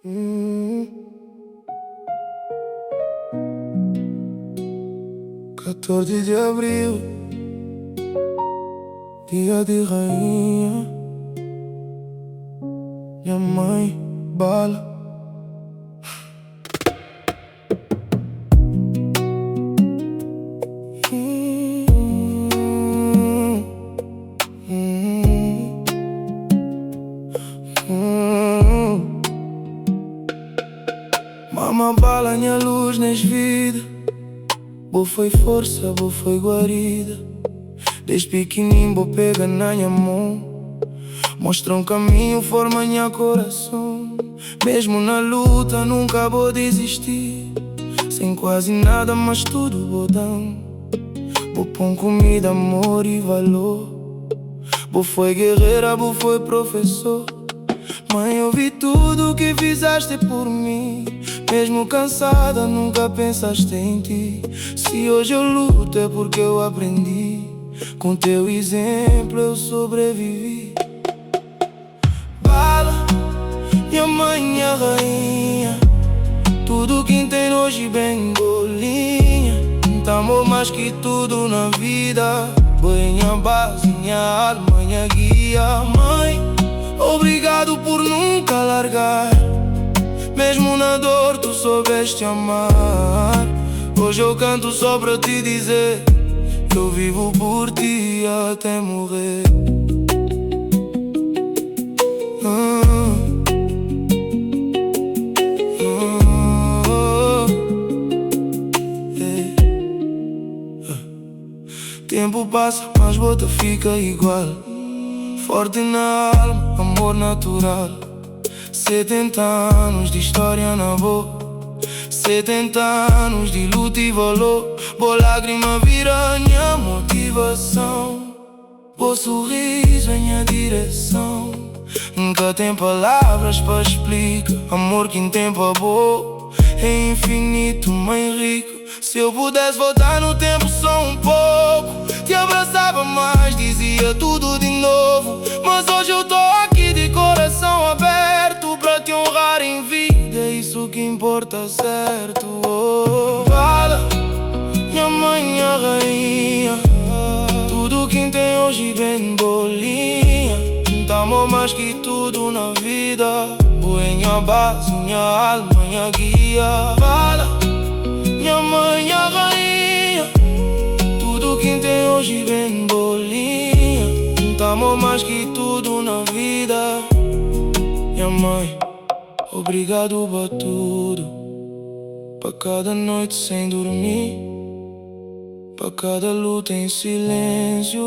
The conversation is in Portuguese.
14 de abril, dia de rainha. Minha mãe, bala. Mama bala, minha luz nas vidas. Bo foi força, bo foi guarida. Desde pequenininho, bo pega na minha mão. Mostra um caminho, forma minha coração. Mesmo na luta, nunca vou desistir. Sem quase nada, mas tudo vou dar. Bo põe comida, amor e valor. Bo foi guerreira, bo foi professor. Mãe, eu vi tudo que fizeste por mim. Mesmo cansada, nunca pensaste em ti. Se hoje eu luto é porque eu aprendi. Com teu exemplo eu sobrevivi. Bala, minha mãe, minha rainha. Tudo quem tem hoje bem bolinha. Amor mais que tudo na vida. Minha base, minha alma, minha guia. Mãe, obrigado por nunca largar. Mesmo na dor tu soubeste amar. Hoje eu canto só pra te dizer que eu vivo por ti até morrer. Tempo passa, mas bota fica igual. Forte na alma, amor natural. 70 anos de história na boa. 70 anos de luta e valor. Boa lágrima vira minha motivação. Boa sorriso é minha direção. Nunca tem palavras para explicar. Amor que em tempo é bom, é infinito, mãe rica. Se eu pudesse voltar no tempo só um pouco, te abraçava mais, dizia tudo de novo. Mas hoje eu tô aqui de coração aberto pra te honrar em vida, é isso que importa, certo? Fala, minha mãe, minha rainha. Tudo quem tem hoje vem bolinha. Amor mais que tudo na vida. Minha base, minha alma, minha guia. Fala, minha mãe, minha rainha. Tudo quem tem hoje vem bolinha. Amor mais que tudo na vida. Minha mãe, obrigado por tudo. Pra cada noite sem dormir, pra cada luta em silêncio.